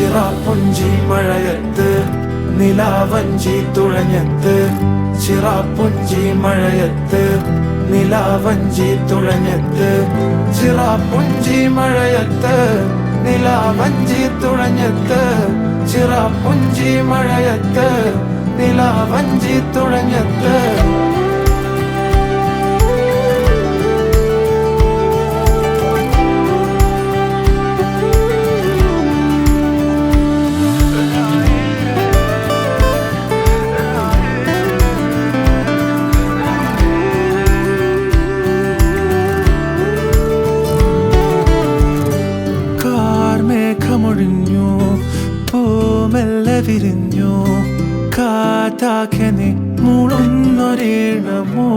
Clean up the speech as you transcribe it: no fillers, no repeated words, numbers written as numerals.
ചിറാപ്പുഞ്ചി മഴയത്ത് നിലാവഞ്ചി തുഴഞ്ഞത്ത്, ചിറാപ്പുഞ്ചി മഴയത്ത് നിലാവഞ്ചി തുഴഞ്ഞത്ത്, ചിറാപ്പുഞ്ചി മഴയത്ത് നിലാവഞ്ചി തുഴഞ്ഞത്ത്, ചിറാപ്പുഞ്ചി മഴയത്ത് നിലാവഞ്ചി തുഴഞ്ഞത്ത്. മേഘമൊഴിഞ്ഞു, പൂമെല്ലെ വിരിഞ്ഞു, കാറ്റാകെ നീ മൂളുന്നൊരീണമോ.